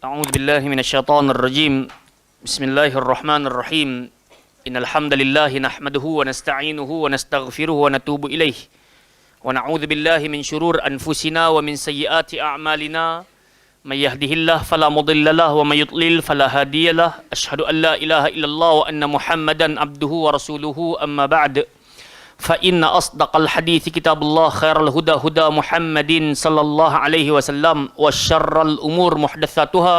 أعوذ بالله من الشيطان الرجيم. بسم الله الرحمن الرحيم. إن الحمد لله نحمده ونستعينه ونستغفره ونتوب إليه ونعوذ بالله من شرور أنفسنا ومن سيئات أعمالنا من يهده الله فلا مضل له ومن يضلل فلا هادي له أشهد أن لا إله إلا الله وأن محمدا عبده ورسوله أما بعد فإن أصدق الحديث كتاب الله خير الهدى هدى محمد صلى الله عليه وسلم وشر الأمور محدثاتها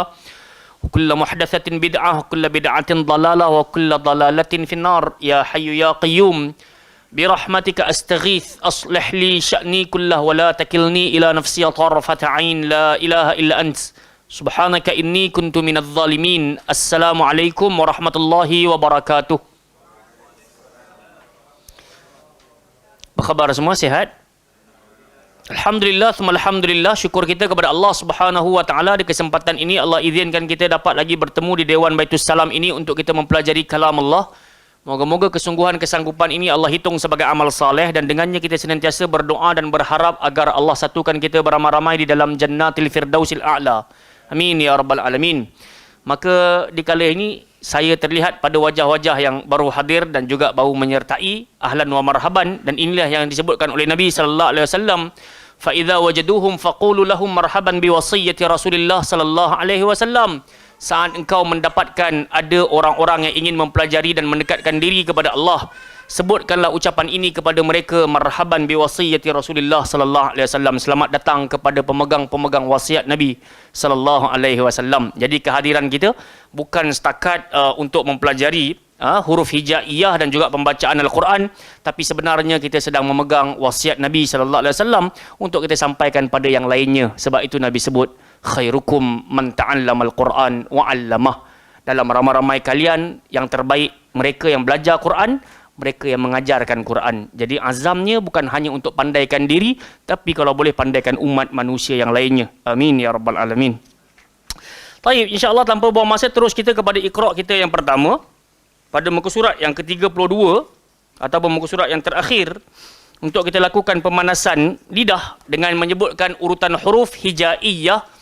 وكل محدثة بدعة وكل بدعة ضلالة وكل ضلالة في النار يا حي يا قيوم برحمتك أستغيث أصلح لي شأني كله ولا تكلني إلى نفسي طرفة عين لا إله إلا أنت سبحانك إني كنت من الظالمين السلام عليكم ورحمة الله وبركاته. Apa khabar semua, sihat? Alhamdulillah, alhamdulillah, syukur kita kepada Allah Subhanahu wa taala di kesempatan ini Allah izinkan kita dapat lagi bertemu di Dewan Baitus Salam ini untuk kita mempelajari kalam Allah. Moga-moga kesungguhan kesanggupan ini Allah hitung sebagai amal saleh dan dengannya kita senantiasa berdoa dan berharap agar Allah satukan kita beramai-ramai di dalam Jannatil Firdausil A'la. Amin ya rabbal alamin. Maka di kala ini saya terlihat pada wajah-wajah yang baru hadir dan juga baru menyertai ahlan wa marhaban, dan inilah yang disebutkan oleh Nabi sallallahu alaihi wasallam, fa idza wajaduhum faqulu lahum marhaban bi wasiyyati Rasulillah sallallahu alaihi wasallam. Saat engkau mendapatkan ada orang-orang yang ingin mempelajari dan mendekatkan diri kepada Allah, sebutkanlah ucapan ini kepada mereka, marhaban bi wasiyyati Rasulillah sallallahu alaihi wasallam. Selamat datang kepada pemegang-pemegang wasiat Nabi sallallahu alaihi wasallam. Jadi kehadiran kita bukan setakat untuk mempelajari huruf hijaiyah dan juga pembacaan Al-Quran, tapi sebenarnya kita sedang memegang wasiat Nabi sallallahu alaihi wasallam untuk kita sampaikan pada yang lainnya. Sebab itu Nabi sebut khairukum man ta'allamal Quran wa 'allamah. Dalam ramai-ramai kalian yang terbaik mereka yang belajar Quran, mereka yang mengajarkan Quran. Jadi azamnya bukan hanya untuk pandaikan diri, tapi kalau boleh pandaikan umat manusia yang lainnya. Amin ya rabbal alamin. Baik, insya-Allah tanpa buang masa terus kita kepada Iqra kita yang pertama pada muka surat yang ke-32 ataupun muka surat yang terakhir, untuk kita lakukan pemanasan lidah dengan menyebutkan urutan huruf hijaiyah.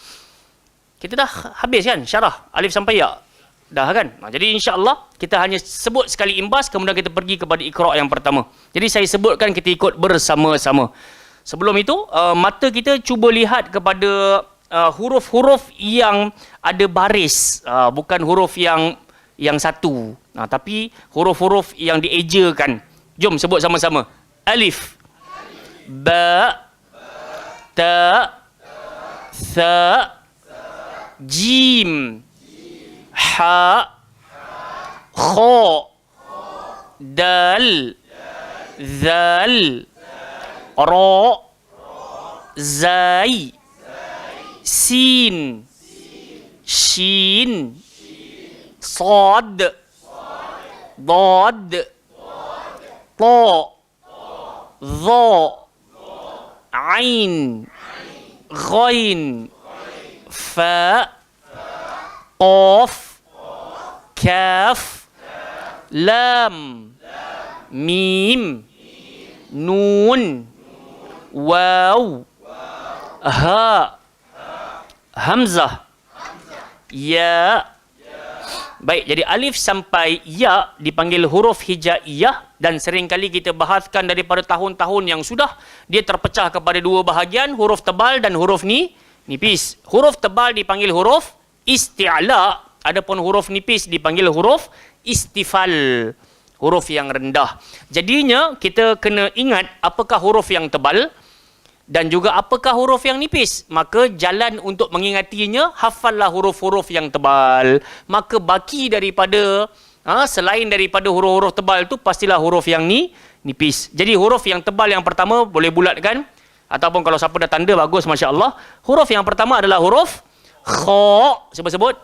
Kita dah habis kan syarah alif sampai ya? Dah kan? Jadi insya-Allah kita hanya sebut sekali imbas, kemudian kita pergi kepada Iqra yang pertama. Jadi saya sebutkan, kita ikut bersama-sama. Sebelum itu, mata kita cuba lihat kepada huruf-huruf yang ada baris, bukan huruf yang satu, tapi huruf-huruf yang diejakan. Jom sebut sama-sama. Alif, ba, ta, tha, jim, ha, kha, dal, zal, ra, zai, sin, shin, sad, dad, ta, dha, ain, ghain, fa, qaf, kaf, lam, mim, nun, waw, ha, hamzah, ya. Baik, jadi alif sampai ya dipanggil huruf hijaiyah, dan seringkali kita bahaskan daripada tahun-tahun yang sudah, dia terpecah kepada dua bahagian, huruf tebal dan huruf nipis. Huruf tebal dipanggil huruf isti'la, adapun huruf nipis dipanggil huruf istifal, huruf yang rendah. Jadinya kita kena ingat apakah huruf yang tebal dan juga apakah huruf yang nipis. Maka jalan untuk mengingatinya, hafallah huruf-huruf yang tebal. Maka baki daripada selain daripada huruf-huruf tebal itu, pastilah huruf yang nipis. Jadi huruf yang tebal yang pertama boleh bulatkan, ataupun kalau siapa dah tanda bagus, masya-Allah. Huruf yang pertama adalah huruf kha. Sebut-sebut.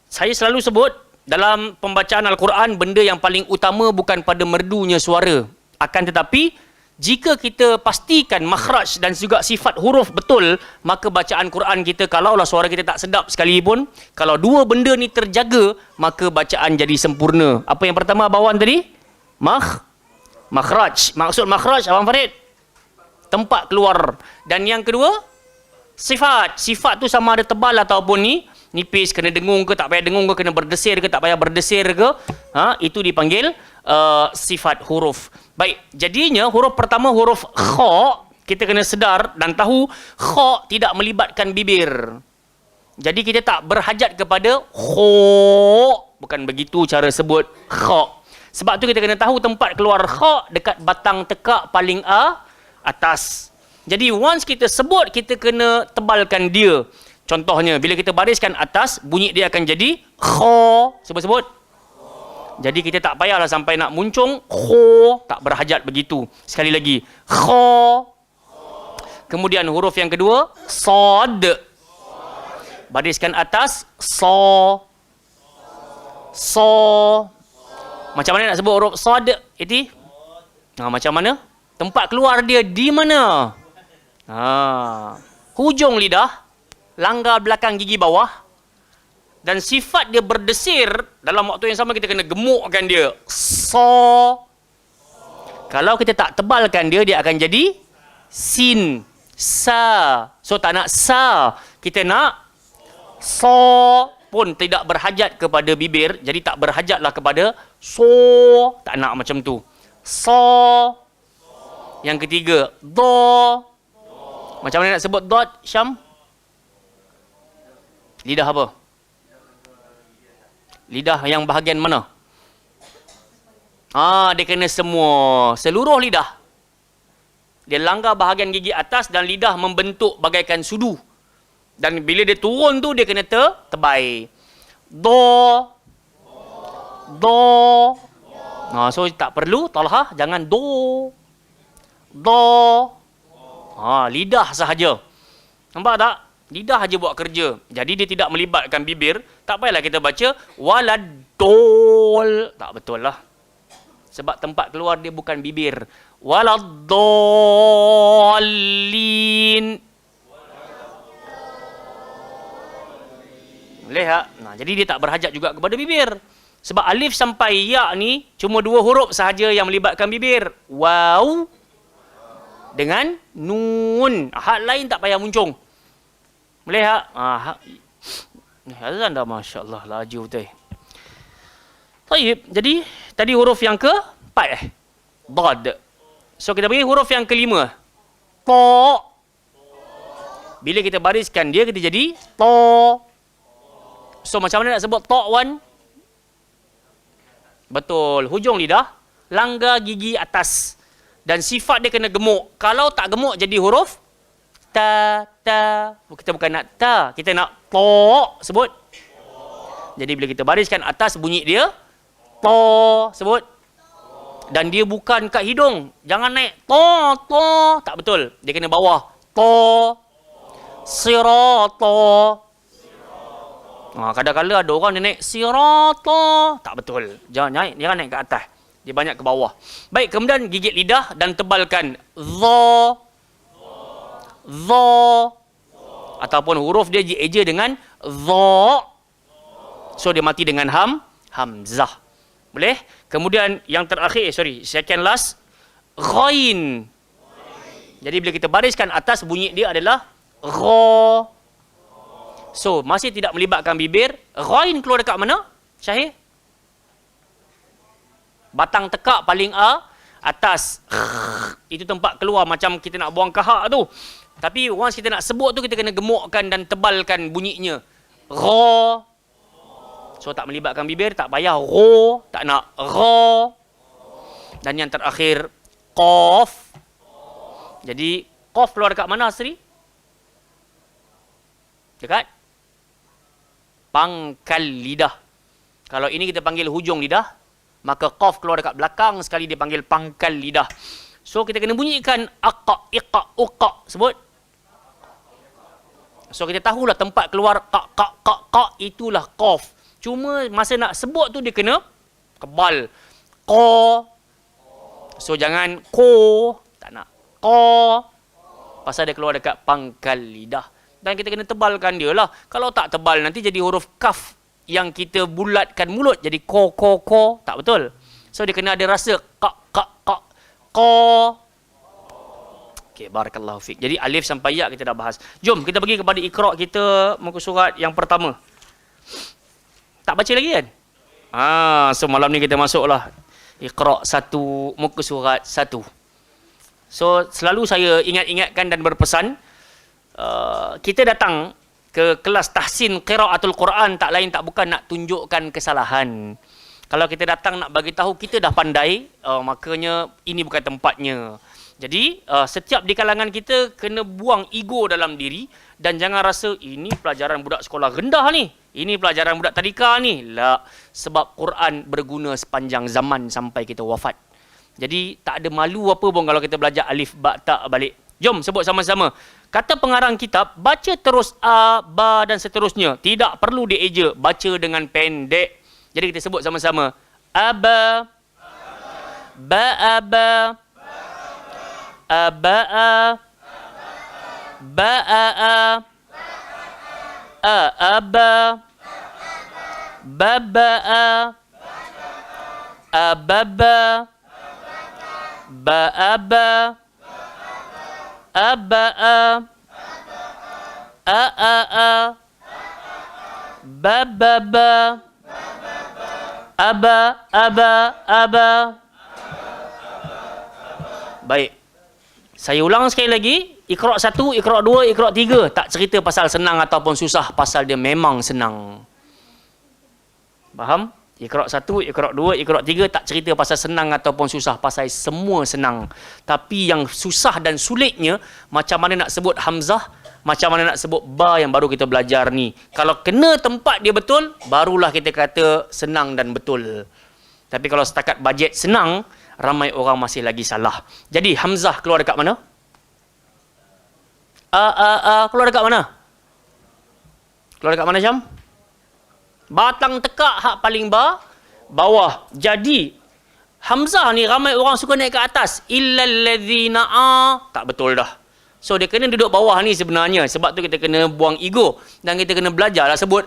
Saya selalu sebut dalam pembacaan Al-Quran, benda yang paling utama bukan pada merdunya suara. Akan tetapi jika kita pastikan makhraj dan juga sifat huruf betul, maka bacaan Quran kita, kalaulah suara kita tak sedap sekalipun, kalau dua benda ni terjaga, maka bacaan jadi sempurna. Apa yang pertama bawaan tadi? Makhraj. Maksud makhraj, Abang Farid? Tempat keluar. Dan yang kedua, Sifat tu sama ada tebal ataupun nipis, kena dengung ke, tak payah dengung ke, kena berdesir ke, tak payah berdesir ke. Itu dipanggil sifat huruf. Baik, jadinya huruf pertama huruf kha, kita kena sedar dan tahu kha tidak melibatkan bibir. Jadi kita tak berhajat kepada kha. Bukan begitu cara sebut kha. Sebab tu kita kena tahu tempat keluar kha dekat batang tekak paling atas. Jadi once kita sebut, kita kena tebalkan dia. Contohnya, bila kita bariskan atas, bunyi dia akan jadi kha. Sebut-sebut. Jadi kita tak payahlah sampai nak muncung kha, tak berhajat begitu. Sekali lagi, kha. Kemudian huruf yang kedua, sad. Bariskan atas, sa. Sa. Macam mana nak sebut huruf sad, Iti? Macam mana? Tempat keluar dia di mana? Hujung lidah, langgar belakang gigi bawah, dan sifat dia berdesir. Dalam waktu yang sama kita kena gemukkan dia. Sa. Kalau kita tak tebalkan dia, dia akan jadi sin. Sa. So tak nak sa, kita nak sa. Pun tidak berhajat kepada bibir, jadi tak berhajatlah kepada so. Tak nak macam tu. Sa. Yang ketiga, do. Macam mana nak sebut dot, Syam? Lidah apa? Lidah yang bahagian mana? Dia kena semua. Seluruh lidah. Dia langgar bahagian gigi atas dan lidah membentuk bagaikan sudu. Dan bila dia turun tu, dia kena terbaik. Do. Do. So tak perlu talhah, jangan do. Do. Lidah sahaja. Nampak tak? Lidah aja buat kerja. Jadi dia tidak melibatkan bibir. Tak payahlah kita baca waladol. Tak betul lah. Sebab tempat keluar dia bukan bibir. Waladolin. Boleh tak? Jadi dia tak berhajat juga kepada bibir. Sebab alif sampai ya ni cuma 2 huruf sahaja yang melibatkan bibir. Waw dengan nun. Hak lain tak payah muncung. Boleh tak? Azan dah, Masya Allah, laju betul. Taib. Jadi tadi huruf yang ke-4 Dad. So kita pergi huruf yang kelima, Ta. Bila kita bariskan dia, kita jadi Ta. So macam mana nak sebut Ta, Wan? Betul, hujung lidah, langgar gigi atas. Dan sifat dia kena gemuk. Kalau tak gemuk jadi huruf ta. Kita bukan nak ta, kita nak ta. Sebut. Jadi bila kita bariskan atas, bunyi dia ta. Sebut. Dan dia bukan kat hidung. Jangan naik ta. Tak betul. Dia kena bawah. Ta. Sirata. Kadang-kadang ada orang dia naik sirata. Tak betul. Jangan naik ke atas. Dia banyak ke bawah. Baik, kemudian gigit lidah dan tebalkan dha. Ataupun huruf dia dieja dengan dha. So dia mati dengan hamzah. Boleh? Kemudian yang terakhir, second last, ghain. Jadi bila kita bariskan atas, bunyi dia adalah gha. So masih tidak melibatkan bibir. Ghain keluar dekat mana, Syahir? Batang tekak paling atas. Itu tempat keluar macam kita nak buang kahak tu. Tapi once kita nak sebut tu, kita kena gemukkan dan tebalkan bunyinya. Ra. So tak melibatkan bibir, tak payah ro, tak nak ra. Dan yang terakhir, qaf. Jadi qaf keluar dekat mana, Sri? Dekat pangkal lidah. Kalau ini kita panggil hujung lidah, maka qaf keluar dekat belakang sekali, dia panggil pangkal lidah. So kita kena bunyikan aqa, iqa, uqa. Sebut. So kita tahulah tempat keluar qa, itulah qaf. Cuma masa nak sebut tu dia kena kebal. Qa. So jangan ko, tak nak. Qa. Pasal dia keluar dekat pangkal lidah. Dan kita kena tebalkan dia lah. Kalau tak tebal nanti jadi huruf kaf yang kita bulatkan mulut jadi ko. Tak betul. So dia kena ada rasa qa. Okey, barakallahu fiik. Jadi alif sampai ya kita dah bahas. Jom kita pergi kepada Iqra kita muka surat yang pertama. Tak baca lagi kan? So malam ni kita masuklah Iqra 1 muka surat 1. So selalu saya ingatkan dan berpesan, kita datang ke kelas tahsin qiraatul Quran tak lain tak bukan nak tunjukkan kesalahan. Kalau kita datang nak bagi tahu kita dah pandai, makanya ini bukan tempatnya. Jadi setiap di kalangan kita kena buang ego dalam diri dan jangan rasa ini pelajaran budak sekolah rendah ni, ini pelajaran budak tadika ni. La, sebab Quran berguna sepanjang zaman sampai kita wafat. Jadi tak ada malu apa pun kalau kita belajar alif ba ta balik. Jom sebut sama-sama. Kata pengarang kitab, baca terus a, ba dan seterusnya. Tidak perlu dieja, baca dengan pendek. Jadi kita sebut sama-sama. Aba, ba-aba, aba'a, ba'a, a'aba, baba'a, ababa, ba'aba, aba'a, a'a'a, bababa, aba, aba, aba. Baik. Saya ulang sekali lagi, Iqra 1, Iqra 2, Iqra 3. Tak cerita pasal senang ataupun susah, pasal dia memang senang. Faham? Iqra 1, Iqra 2, Iqra 3 tak cerita pasal senang ataupun susah, pasal semua senang. Tapi yang susah dan sulitnya, macam mana nak sebut hamzah, macam mana nak sebut ba yang baru kita belajar ni. Kalau kena tempat dia betul, barulah kita kata senang dan betul. Tapi kalau setakat bajet senang, ramai orang masih lagi salah. Jadi hamzah keluar dekat mana? Keluar dekat mana? Keluar dekat mana, Syam? Batang tekak hak paling bawah. Jadi hamzah ni ramai orang suka naik ke atas. Illal ladzina tak betul dah. So dia kena duduk bawah ni sebenarnya. Sebab tu kita kena buang ego dan kita kena belajarlah sebut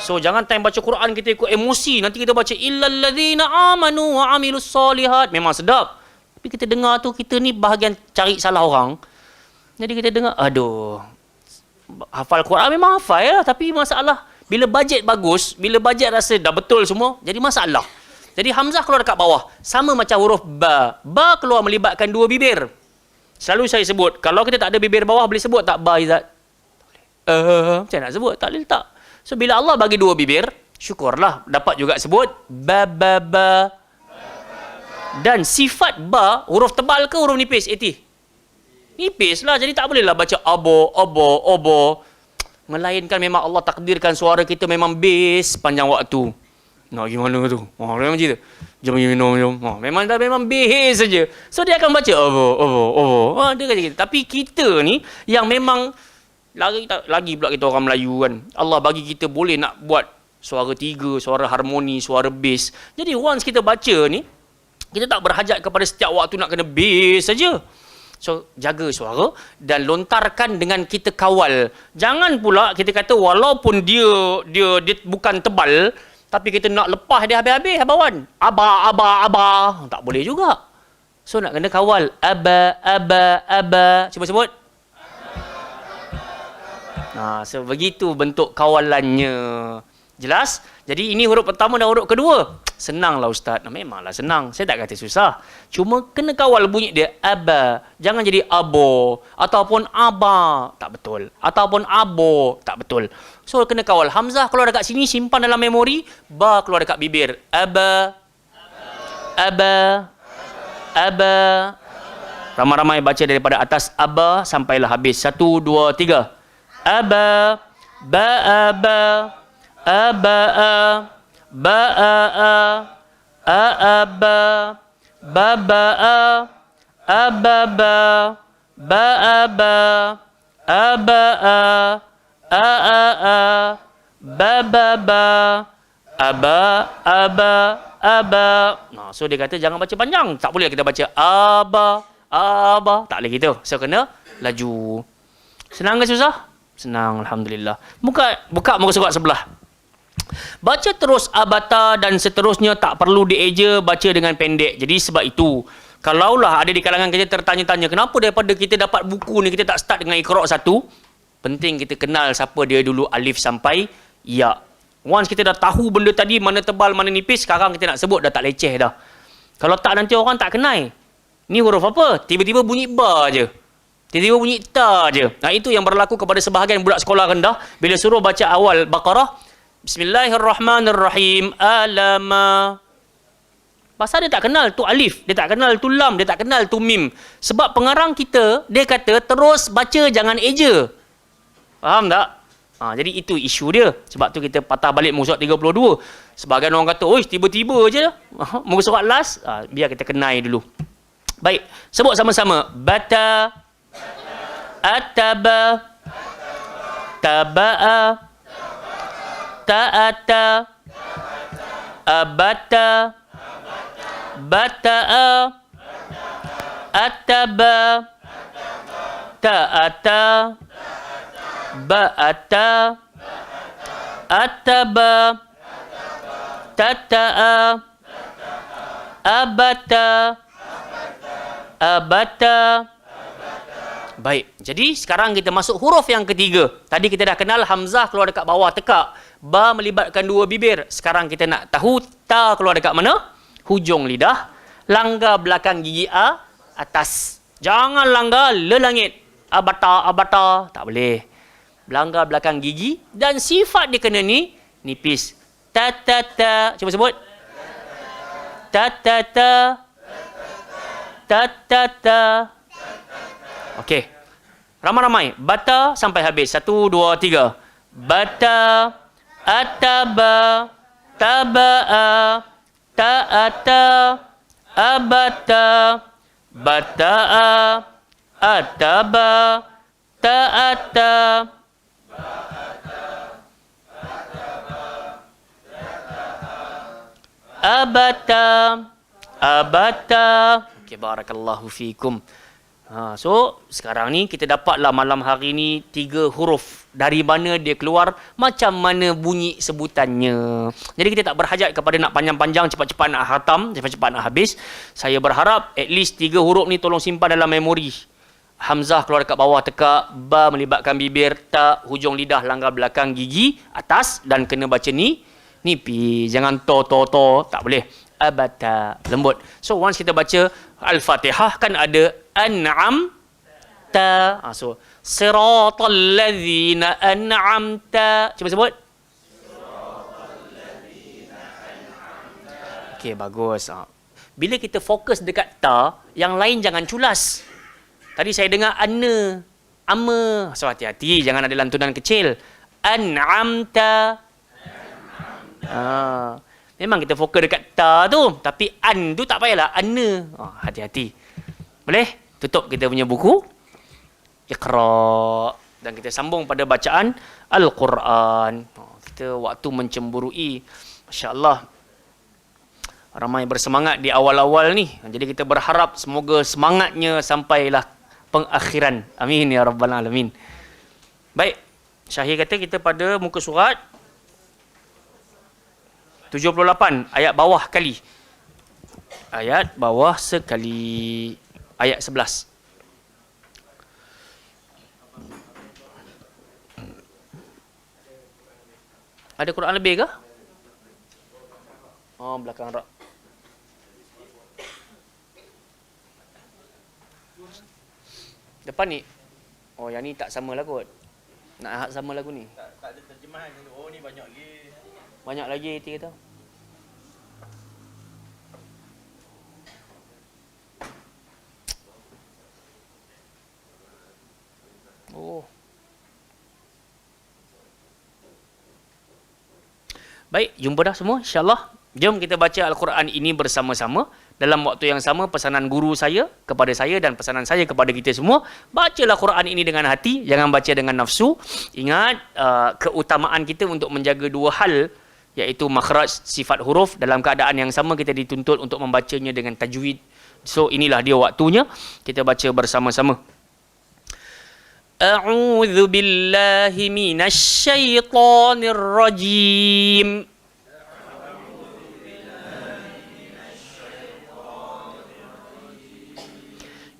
So jangan time baca Quran kita ikut emosi. Nanti kita baca illal ladzina amanu wa amilus solihat. Memang sedap. Tapi kita dengar tu, kita ni bahagian cari salah orang. Jadi kita dengar, aduh. Hafal Quran memang hafal ya, tapi masalah bila bajet bagus, bila bajet rasa dah betul semua, jadi masalah. Jadi hamzah keluar dekat bawah. Sama macam huruf ba. Ba keluar melibatkan dua bibir. Selalu saya sebut, kalau kita tak ada bibir bawah boleh sebut tak ba izat? Macam nak sebut? Tak boleh letak. So bila Allah bagi dua bibir, syukurlah dapat juga sebut ba ba ba. Dan sifat ba, huruf tebal ke huruf nipis? Nipis lah, jadi tak boleh lah baca obo. Melainkan memang Allah takdirkan suara kita memang bass panjang waktu. Nak gimana tu? Memang macam tu. Jom minum. Memang bass saja. So dia akan baca obo. Dia kata gitu. Tapi kita ni yang memang lagi pula kita orang Melayu kan. Allah bagi kita boleh nak buat suara tiga, suara harmoni, suara bass. Jadi once kita baca ni, kita tak berhajat kepada setiap waktu nak kena bass saja. So, jaga suara dan lontarkan dengan kita kawal. Jangan pula kita kata walaupun dia bukan tebal, tapi kita nak lepas dia habis-habis abawan. Aba. Tak boleh juga. So, nak kena kawal. Aba. Cuba sebut. So begitu bentuk kawalannya. Jelas? Jadi ini huruf pertama dan huruf kedua. Senanglah Ustaz. Memanglah senang. Saya tak kata susah. Cuma kena kawal bunyi dia. Aba. Jangan jadi abo. Ataupun aba. Tak betul. Ataupun abo. Tak betul. So kena kawal. Hamzah keluar dekat sini. Simpan dalam memori. Ba keluar dekat bibir. Aba. Ramai-ramai baca daripada atas aba sampailah habis. 1, 2, 3. Aba. Ba-aba. Aba'a, ba'a, a'aba, baba'a, ababa, ba'aba, aba'a, a'a'a, bababa, aba. So dia kata jangan baca panjang. Tak boleh kita baca aba. Tak boleh gitu. So kena laju. Senang ke susah? Senang, alhamdulillah. Buka muka surat sebelah. Baca terus abata dan seterusnya tak perlu dieja, baca dengan pendek. Jadi sebab itu Kalaulah ada di kalangan kita tertanya-tanya, kenapa daripada kita dapat buku ni kita tak start dengan Iqra' satu? Penting kita kenal siapa dia dulu alif sampai ya. Once kita dah tahu benda tadi, mana tebal, mana nipis, sekarang kita nak sebut dah tak leceh dah. Kalau tak nanti orang tak kenal. Ni huruf apa? Tiba-tiba bunyi ba je. Tiba-tiba bunyi ta je. Nah, itu yang berlaku kepada sebahagian budak sekolah rendah. Bila suruh baca awal Baqarah, Bismillahirrahmanirrahim, alama. Pasal dia tak kenal tu alif, dia tak kenal tu lam, dia tak kenal tu mim. Sebab pengarang kita, dia kata terus baca jangan eja. Faham tak? Jadi itu isu dia. Sebab tu kita patah balik muka surat 32. Sebahagian orang kata, oi tiba-tiba je dah. Muka surat last, biar kita kenal dulu. Baik, sebut sama-sama. Bata, ataba, taba'a, ta'ata, abata, bata'a, ataba, ta'ata, ba'ata, ataba, tata'a, abata, abata. Baik, jadi sekarang kita masuk huruf yang ketiga. Tadi kita dah kenal hamzah keluar dekat bawah tekak. Ba melibatkan dua bibir. Sekarang kita nak tahu ta keluar dekat mana? Hujung lidah. Langgar belakang gigi A, atas. Jangan langgar le langit. Abata, abata. Tak boleh. Langgar belakang gigi. Dan sifat dia kena ni, nipis. Ta, ta, ta. Cuba sebut. Ta, ta, ta. Ta, ta, ta. Okey. Ramai-ramai. Bata sampai habis. 1, 2, 3. Bata, ataba, taba'a, ta'ata, abata, bata'a, ataba, ta'ata, abata, abata. Okey, barakallahu fikum. So, sekarang ni kita dapatlah malam hari ni 3 huruf. Dari mana dia keluar, macam mana bunyi sebutannya. Jadi kita tak berhajat kepada nak panjang-panjang, cepat-cepat nak khatam, cepat-cepat nak habis. Saya berharap at least 3 huruf ni tolong simpan dalam memori. Hamzah keluar dekat bawah tekak, ba melibatkan bibir, ta hujung lidah langgar belakang gigi atas dan kena baca ni nipis. Jangan to, tak boleh. Abata, lembut. So once kita baca Al-Fatihah kan ada an'am ta. So siratal ladzina an'amta. Cuba sebut. Okey, bagus. Bila kita fokus dekat ta, yang lain jangan culas. Tadi saya dengar anna, amma. So hati-hati jangan ada lantunan kecil. An'amta. Memang kita fokus dekat ta tu, tapi an tu tak payahlah, anna. Hati-hati. Boleh? Tutup kita punya buku. Iqra. Dan kita sambung pada bacaan Al-Quran. Kita waktu mencemburui. Masya-Allah. Ramai bersemangat di awal-awal ni. Jadi kita berharap semoga semangatnya sampailah pengakhiran. Amin ya rabbal alamin. Baik. Syahir kata kita pada muka surat 78 ayat bawah kali. Ayat bawah sekali. Ayat 11. Ada Quran lebih ke? Oh, belakang rak. Depan ni. Oh, yang ni tak sama lah kot. Nak sama lagu ni. Tak ada terjemahan. Oh, ni banyak lagi. Banyak lagi itu kata. Oh. Baik, jumpa dah semua insya-Allah. Jom kita baca Al-Quran ini bersama-sama. Dalam waktu yang sama, pesanan guru saya kepada saya dan pesanan saya kepada kita semua, bacalah Quran ini dengan hati, jangan baca dengan nafsu. Ingat keutamaan kita untuk menjaga 2 hal, iaitu makhraj sifat huruf. Dalam keadaan yang sama kita dituntut untuk membacanya dengan tajwid. So inilah dia waktunya kita baca bersama-sama. A'udzu billahi minasy syaithanir rajim.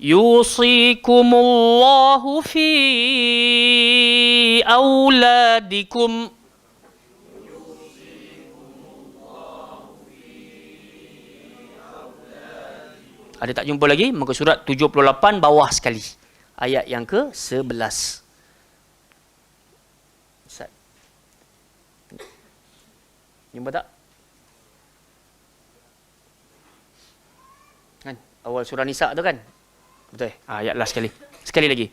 Yusikumullahu fi auladikum. Ada tak jumpa lagi? Muka surat 78 bawah sekali. Ayat yang ke-11. Ustaz. Jumpa tak? Kan? Awal surah Nisa tu kan? Betul? Ayat last sekali. Sekali lagi.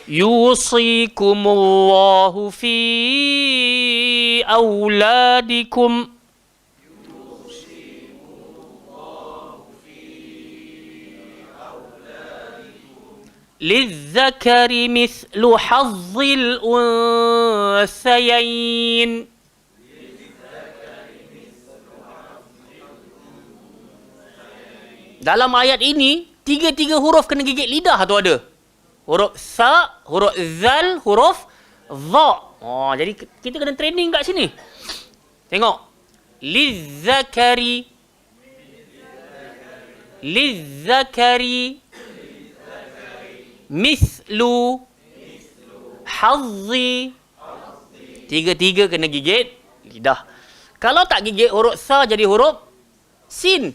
Yusikumullahu fi auladikum. للذكر مثل حظ الأنثيين. Dalam ayat ini, tiga-tiga huruf kena gigit lidah tu ada. Huruf sa, huruf zal, huruf dha. Oh, jadi kita kena training kat sini. Tengok. Lizzakari. Lizzakari. Mithlu. Hazzi. Tiga-tiga kena gigit lidah. Kalau tak gigit huruf sa jadi huruf sin.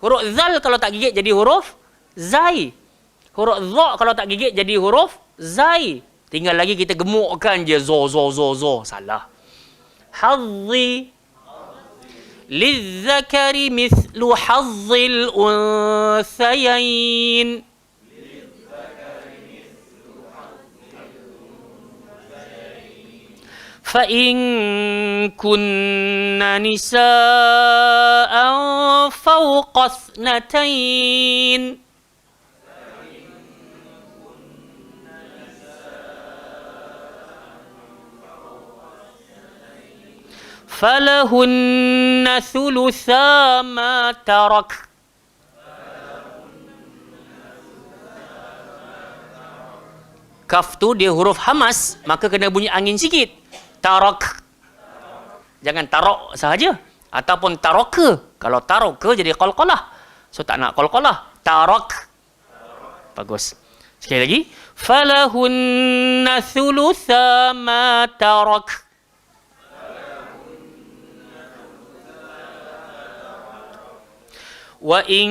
Huruf zal kalau tak gigit jadi huruf zai. Huruf dha kalau tak gigit jadi huruf zai. Tinggal lagi kita gemukkan je zo. Salah. Hazzi. Lizzakari mithlu hazzil unthayain. فَإِن كُنَّ نِسَاءً فَوْقَ اثْنَتَيْنِ فَلَهُنَّ ثُلُثَا مَا تَرَكَ. Kaf tu dia huruf hamas, maka kena bunyi angin sikit. Tarak. Jangan tarok sahaja. Ataupun taroka. Kalau taroka jadi qalqalah. So tak nak qalqalah. Tarak. Bagus. Sekali lagi. Falahunna thulutha ma tarak. Wa in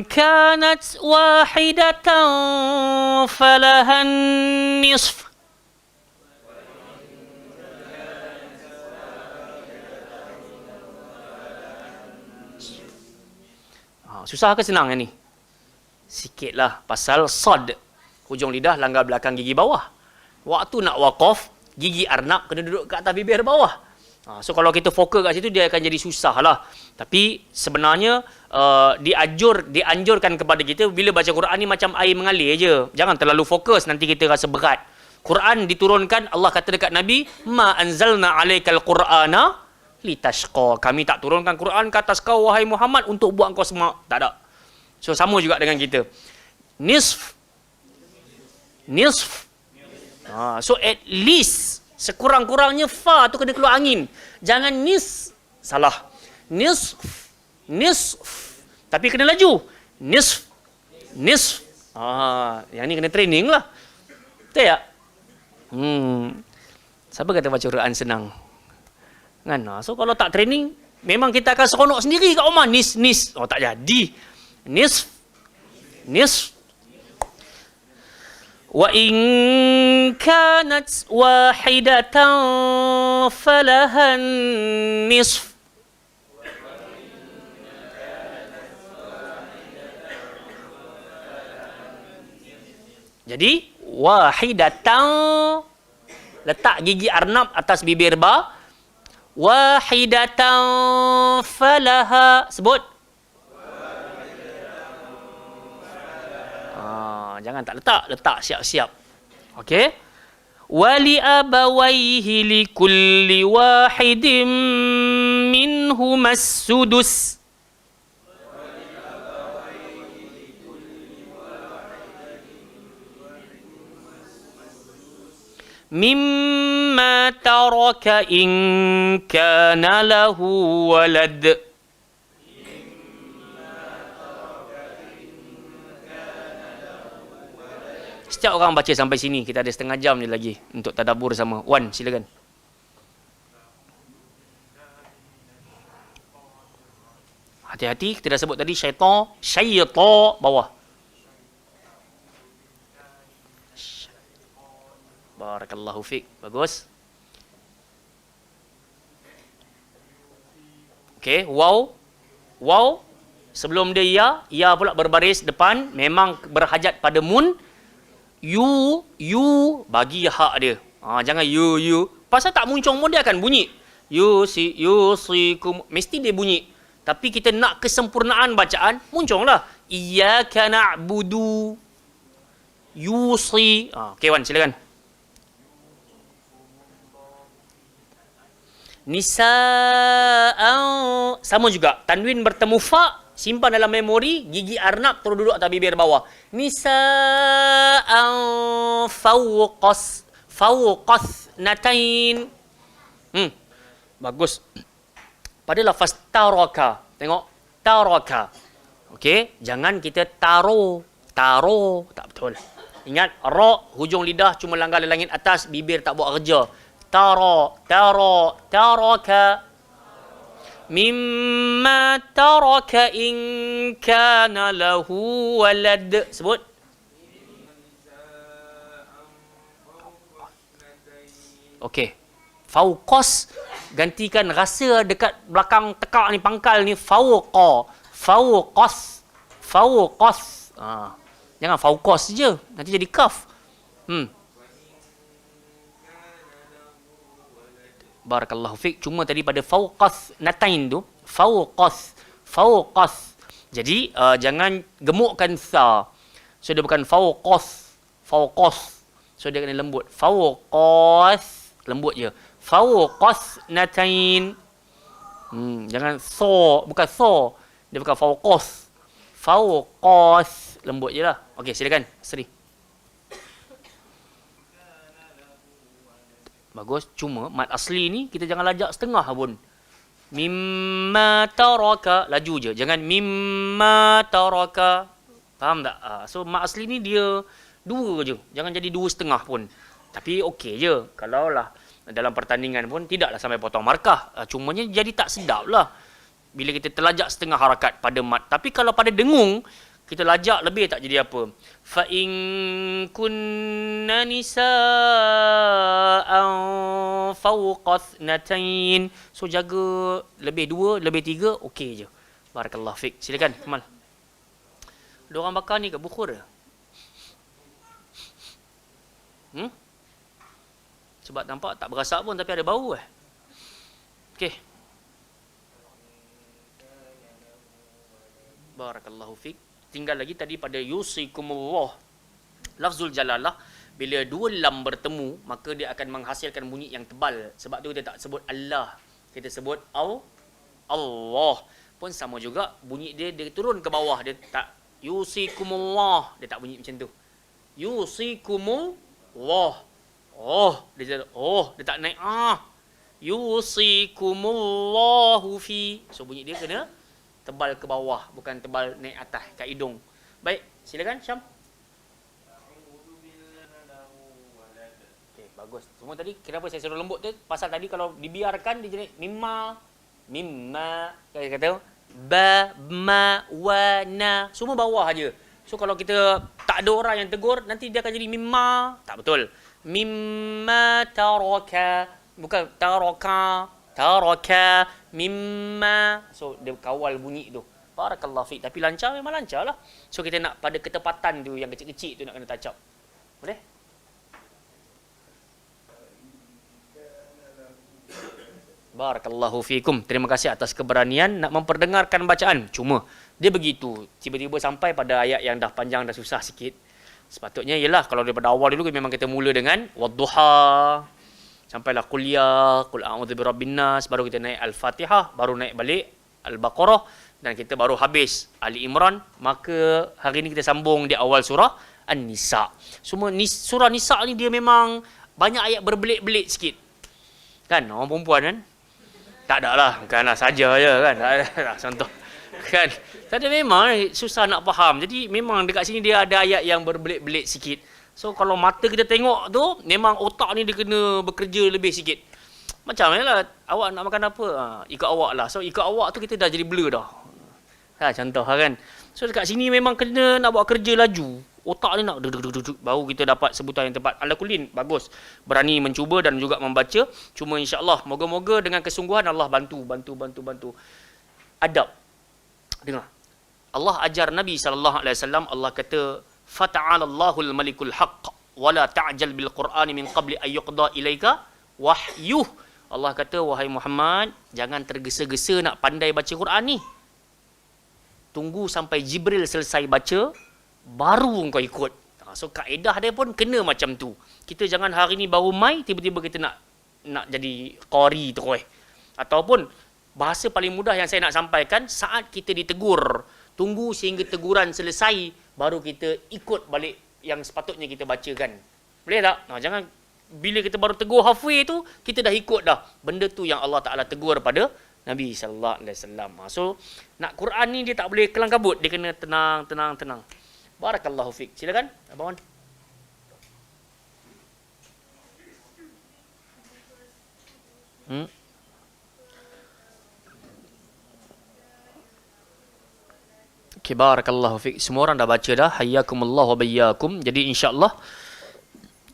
kanat wahidatan falahan nisf. Susah ke senang yang ni? Sikitlah pasal sad. Hujung lidah langgar belakang gigi bawah. Waktu nak waqaf, gigi arnab kena duduk kat atas bibir bawah. So kalau kita fokus kat situ, dia akan jadi susah lah. Tapi sebenarnya dianjurkan kepada kita bila baca Quran ni macam air mengalir je. Jangan terlalu fokus, nanti kita rasa berat. Quran diturunkan, Allah kata dekat Nabi, ma anzalna alaikal qur'ana litashqa. Kami tak turunkan Quran ke atas kau wahai Muhammad untuk buat kau semak. Tak ada. So sama juga dengan kita. Nisf. So at least sekurang-kurangnya fa tu kena keluar angin. Jangan nis. Salah. Nisf. Tapi kena laju. Nisf. Yang ni kena training lah. Betul tak? Siapa kata baca Quran senang? Kan? So kalau tak training, memang kita akan seronok sendiri kat rumah. Nis. Oh tak jadi. Nisf. Wa in kanat wahidatan falahan nisf. Jadi wahidatan, letak gigi arnab atas bibir ba. Wahidatan falaha. Sebut. Jangan tak letak siap-siap. Okey. Wali abawaihi likulli wahidin minhumas sudus. Mimma taraka in kana lahu walad. setiap orang baca sampai sini. Kita ada setengah jam ni lagi untuk tadabbur sama. Wan, silakan. Hati-hati, kita dah sebut tadi syaitan, bawah. Barakallahu fiik. Bagus. Okey, waw. Waw. Sebelum dia ya pula berbaris depan, memang berhajat pada mun. You bagi hak dia. Jangan you. Pasal tak muncung pun dia akan bunyi. You si kum, mesti dia bunyi. Tapi kita nak kesempurnaan bacaan, muncunglah. Iyyaka na'budu. Yusi. Okey Wan, silakan. Nisa'an. Sama juga. Tanwin bertemu fa, simpan dalam memori, gigi arnab terus duduk atas bibir bawah. Nisa'an fawqas natain. Bagus. Pada lafaz taraka. Tengok. Taraka. Okey. Jangan kita taro. Tak betul. Ingat. Ra. Hujung lidah cuma langgar di langit atas. Bibir tak buat kerja. Taraka. Mimma taraka in kana lahu walad. Sebut. Okey. Fauqas. Gantikan rasa dekat belakang tekak ni, pangkal ni. Fauqas. Jangan fauqas je. Nanti jadi kaf. Barakallahu fiik. Cuma tadi pada fauqas natain tu. Fauqas. Jadi jangan gemukkan sa. So dia bukan fauqas. So dia kena lembut. Fauqas. Lembut je. Fauqas natain. Jangan bukan so. Dia bukan fauqas. Fauqas. Lembut je lah. Okey, silakan. Seri. Bagus. Cuma mat asli ni kita jangan lajak setengah pun. Mimma taraka. Laju je. Jangan mimma taraka. Faham tak? So mat asli ni dia 2 je. Jangan jadi 2,5 pun. Tapi okey je. Kalau lah dalam pertandingan pun tidaklah sampai potong markah. Cumanya jadi tak sedap lah bila kita terlajak setengah harakat pada mat. Tapi kalau pada dengung, kita lajak lebih tak jadi apa. Fa in kunna nisa'an fawqas natain. So jaga lebih 2, lebih 3, okey je. Barakallahu fiik. Silakan Kamal. Ada orang bakar ni kat bukhur. Sebab nampak tak berasa pun tapi ada bau . Okey. Barakallahu fiik. Tinggal lagi tadi pada yusikumullah. Lafzul jalalah bila 2 lam bertemu maka dia akan menghasilkan bunyi yang tebal. Sebab tu kita tak sebut Allah. Kita sebut Allah. Pun sama juga bunyi dia turun ke bawah, dia tak yusikumullah, dia tak bunyi macam tu. Yusikumullah. Dia tak naik yusikumullahu fi. So bunyi dia kena tebal ke bawah, bukan tebal naik atas kat hidung. Baik, silakan Syam. Okey, bagus. Semua tadi kenapa saya suruh lembut tu? Pasal tadi kalau dibiarkan dia jadi mimma, saya kata ma wa na, semua bawah aja. So kalau kita tak ada orang yang tegur, nanti dia akan jadi mimma. Tak betul. Mimma taraka, bukan taraka mimma. So dia kawal bunyi tu. Barakallahu fiik. Tapi lancar memang lancar lah. So kita nak pada ketepatan tu yang kecil-kecil tu nak kena touch up. Boleh? Barakallahu fiikum. Terima kasih atas keberanian nak memperdengarkan bacaan. Cuma dia begitu. Tiba-tiba sampai pada ayat yang dah panjang, dah susah sikit. Sepatutnya ialah kalau daripada awal dulu memang kita mula dengan wadduha. Sampailah qul ya, qul a'udzu birabbin nas, baru kita naik Al-Fatihah, baru naik balik Al-Baqarah dan kita baru habis Ali Imran. Maka hari ini kita sambung di awal surah An-Nisa. Semua surah Nisa ni dia memang banyak ayat berbelit-belit sikit. Kan orang perempuan kan? Tak ada lah, bukanlah saja je kan. Tak ada lah contoh. Kan? Tapi memang susah nak faham. Jadi memang dekat sini dia ada ayat yang berbelit-belit sikit. So kalau mata kita tengok tu, memang otak ni dia kena bekerja lebih sikit. Macam ni lah, awak nak makan apa? Ikut awak lah. So ikut awak tu kita dah jadi blur dah. Contoh kan. So dekat sini memang kena nak buat kerja laju. Otak ni nak baru kita dapat sebutan yang tepat. Ala kulin, bagus. Berani mencuba dan juga membaca. Cuma insya-Allah, moga-moga dengan kesungguhan Allah bantu. Adab. Dengar. Allah ajar Nabi SAW, Allah kata, "Fata'alallahul malikul haqq, wala ta'jal bil Qur'ani min qabli an yuqda ilaika wahyuh." Allah kata, wahai Muhammad, jangan tergesa-gesa nak pandai baca Quran ni. Tunggu sampai Jibril selesai baca, baru kau ikut. So kaedah dia pun kena macam tu. Kita jangan hari ni baru mai, tiba-tiba kita nak jadi qari terus. Ataupun bahasa paling mudah yang saya nak sampaikan, saat kita ditegur, tunggu sehingga teguran selesai, baru kita ikut balik yang sepatutnya kita bacakan. Boleh tak? Jangan bila kita baru tegur halfway tu, kita dah ikut dah. Benda tu yang Allah Ta'ala tegur pada Nabi SAW. So, nak Quran ni dia tak boleh kelang kabut. Dia kena tenang. Barakallahu fiqh. Silakan, Abang Wan. Okay, barakallahu fiqh. Semua orang dah baca dah. Hayyakumullah wa bayyakum. Jadi insya-Allah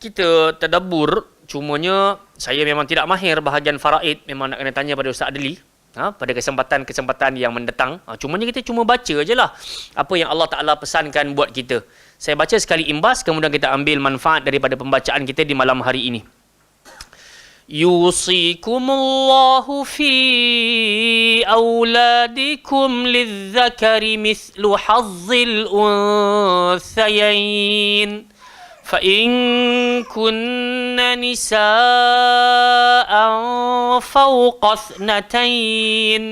kita tadabbur. Cumanya saya memang tidak mahir bahagian faraid. Memang nak kena tanya pada Ustaz Adli. Pada kesempatan-kesempatan yang mendatang. Cumanya kita cuma baca je lah apa yang Allah Ta'ala pesankan buat kita. Saya baca sekali imbas, kemudian kita ambil manfaat daripada pembacaan kita di malam hari ini. Yusikumullahu fi auladikum lizzakari mithlu hazzil unthayain. فإن كن نساء فوق اثنتين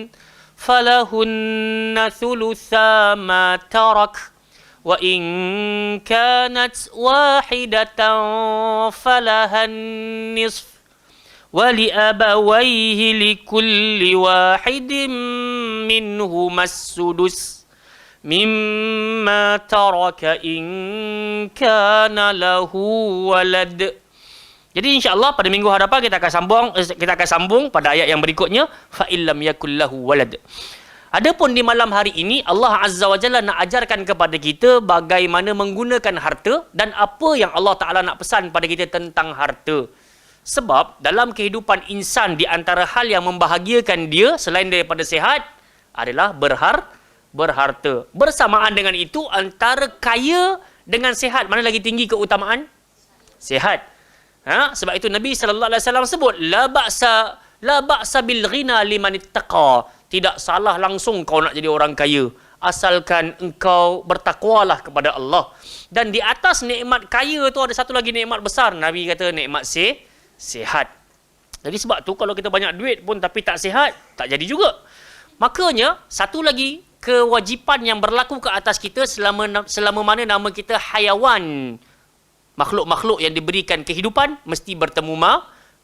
فلهن ثلثا ما ترك وإن كانت واحدة فلها النصف ولأبويه لكل واحد منهما السدس مما ترك إن كان له ولد. Jadi insya-Allah pada minggu hadapan kita akan sambung pada ayat yang berikutnya, fa illam yakul lahu walad. Adapun di malam hari ini Allah Azza wa Jalla nak ajarkan kepada kita bagaimana menggunakan harta dan apa yang Allah Taala nak pesan pada kita tentang harta. Sebab dalam kehidupan insan, di antara hal yang membahagiakan dia selain daripada sihat adalah berharta. Bersamaan dengan itu, antara kaya dengan sihat, mana lagi tinggi keutamaan? Sihat. Sebab itu Nabi sallallahu alaihi wasallam sebut la ba'sa bil ghina liman ittaqa. Tidak salah langsung kau nak jadi orang kaya, asalkan engkau bertakwalah kepada Allah. Dan di atas nikmat kaya tu ada satu lagi nikmat besar. Nabi kata nikmat sihat. Jadi sebab tu kalau kita banyak duit pun tapi tak sihat, tak jadi juga. Makanya satu lagi kewajipan yang berlaku ke atas kita selama mana nama kita hayawan, makhluk-makhluk yang diberikan kehidupan, mesti bertemu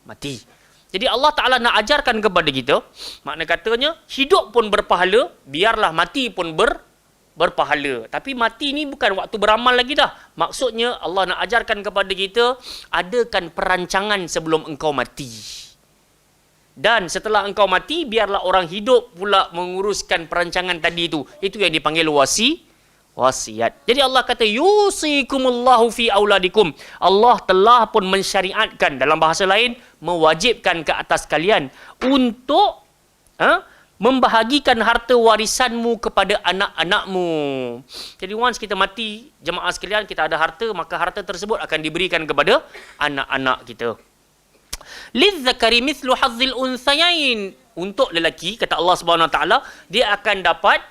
mati. Jadi Allah Ta'ala nak ajarkan kepada kita, makna katanya hidup pun berpahala, biarlah mati pun berpahala. Tapi mati ni bukan waktu beramal lagi dah. Maksudnya Allah nak ajarkan kepada kita, adakan perancangan sebelum engkau mati. Dan setelah engkau mati, biarlah orang hidup pula menguruskan perancangan tadi itu. Itu yang dipanggil wasiat. Jadi Allah kata, yusikumullahu fi auladikum. Allah telah pun mensyariatkan, dalam bahasa lain, mewajibkan ke atas kalian untuk membahagikan harta warisanmu kepada anak-anakmu. Jadi once kita mati, jemaah sekalian, kita ada harta, maka harta tersebut akan diberikan kepada anak-anak kita. Lizzakari mithlu hazzil unthayain. Untuk lelaki, kata Allah Subhanahu Wa Taala, dia akan dapat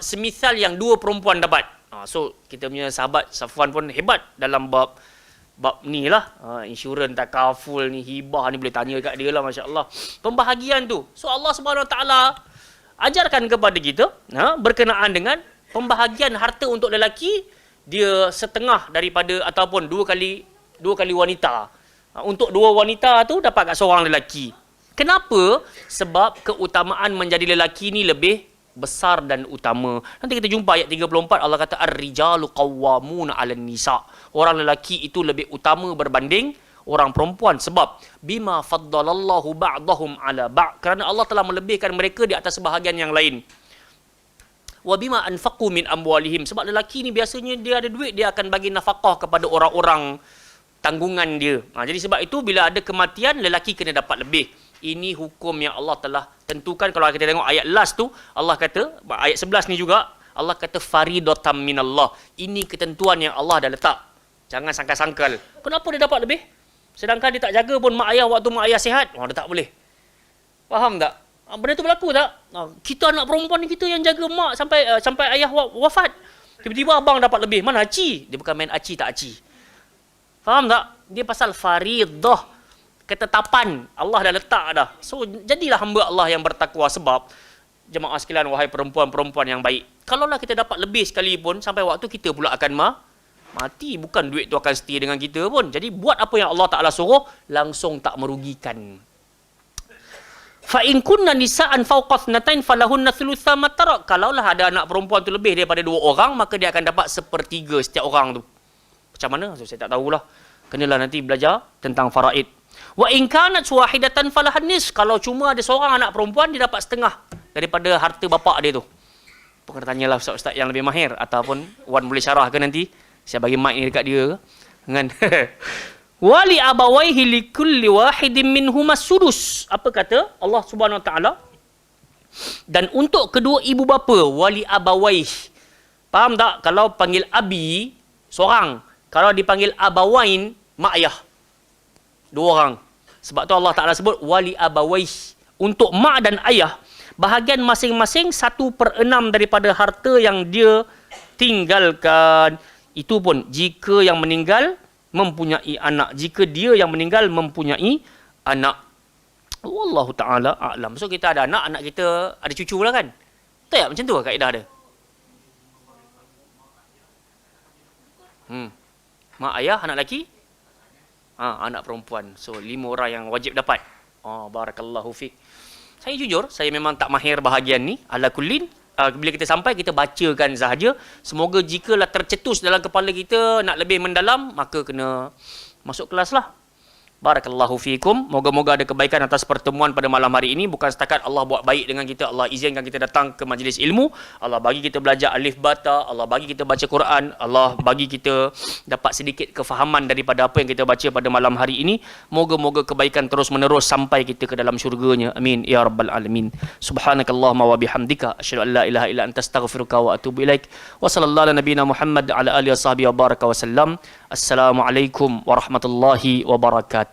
semisal yang dua perempuan dapat. So kita punya sahabat Safwan pun hebat dalam bab ni lah. Insurans takaful ni, hibah ni, boleh tanya kat dia lah, masya-Allah. Pembahagian tu. So Allah Subhanahu Wa Taala ajarkan kepada kita berkenaan dengan pembahagian harta untuk lelaki, dia setengah daripada ataupun dua kali wanita. Untuk dua wanita tu dapat kat seorang lelaki. Kenapa? Sebab keutamaan menjadi lelaki ni lebih besar dan utama. Nanti kita jumpa ayat 34, Allah kata ar-rijalu qawwamuna 'alan nisa. Orang lelaki itu lebih utama berbanding orang perempuan sebab bima faddalallahu ba'dahum 'ala ba', kerana Allah telah melebihkan mereka di atas sebahagian yang lain. Wa bima anfaqu min amwalihim, sebab lelaki ni biasanya dia ada duit, dia akan bagi nafkah kepada orang-orang tanggungan dia. Jadi sebab itu bila ada kematian, lelaki kena dapat lebih. Ini hukum yang Allah telah tentukan. Kalau kita tengok ayat last tu, Allah kata, ayat 11 ni juga, Allah kata faridatam minallah. Ini ketentuan yang Allah dah letak. Jangan sangkal-sangkal. Kenapa dia dapat lebih? Sedangkan dia tak jaga pun mak ayah waktu mak ayah sihat. Dia tak boleh. Faham tak? Benda tu berlaku tak? Kita anak perempuan ni, kita yang jaga mak sampai ayah wafat. Tiba-tiba abang dapat lebih. Mana aci? Dia bukan main aci tak aci. Faham tak? Dia pasal faridah, ketetapan Allah dah letak dah. So jadilah hamba Allah yang bertakwa. Sebab jemaah sekalian, wahai perempuan-perempuan yang baik, kalaulah kita dapat lebih sekalipun, sampai waktu kita pula akan mati. Bukan duit tu akan setia dengan kita pun. Jadi buat apa yang Allah Ta'ala suruh, langsung tak merugikan. Fa in kunna nisaan fawqa thnatain falahunna thulutsa ma tarak. Kalaulah ada anak perempuan tu lebih daripada 2 orang, maka dia akan dapat 1/3 setiap orang tu. Macam mana? So, saya tak tahulah. Kenalah nanti belajar tentang faraid. Wa in kanat wahidatan falahan nis. Kalau cuma ada seorang anak perempuan, dia dapat setengah daripada harta bapak dia tu. Kena tanyalah ustaz-ustaz yang lebih mahir, ataupun Wan boleh syarah ke nanti? Saya bagi mic ni dekat dia kan. Wali abawaihi likulli wahidin minhumas sudus. Apa kata Allah Subhanahu Wa Taala? Dan untuk kedua ibu bapa, wali abawaih. Faham tak? Kalau panggil abi, seorang. Kalau dipanggil abawain, mak ayah, 2 orang. Sebab tu Allah Ta'ala sebut wali abawaih. Untuk mak dan ayah, bahagian masing-masing 1/6 daripada harta yang dia tinggalkan. Itu pun jika yang meninggal mempunyai anak. Jika dia yang meninggal mempunyai anak. Wallahu ta'ala a'lam. So kita ada anak, anak kita ada cucu lah kan? Betul tak? Macam tu lah kaedah dia. Mak ayah, anak lelaki, anak perempuan. So 5 orang yang wajib dapat. Barakallahu fiqh. Saya jujur, saya memang tak mahir bahagian ni. Ala kullin, bila kita sampai, kita bacakan sahaja. Semoga jikalah tercetus dalam kepala kita nak lebih mendalam, maka kena masuk kelas lah. Barakallahu fiikum. Moga-moga ada kebaikan atas pertemuan pada malam hari ini. Bukan setakat Allah buat baik dengan kita, Allah izinkan kita datang ke majlis ilmu, Allah bagi kita belajar alif bata, Allah bagi kita baca Quran, Allah bagi kita dapat sedikit kefahaman daripada apa yang kita baca pada malam hari ini. Moga-moga kebaikan terus menerus sampai kita ke dalam syurganya. Amin ya rabbal alamin. Subhanakallahumma wa bihamdika asyhadu an la ilaha illa anta astaghfiruka wa atubu ilaik. Wa sallallahu ala nabiyyina Muhammad ala alihi wasahbihi wa baraka wa sallam. Assalamualaikum warahmatullahi wabarakatuh.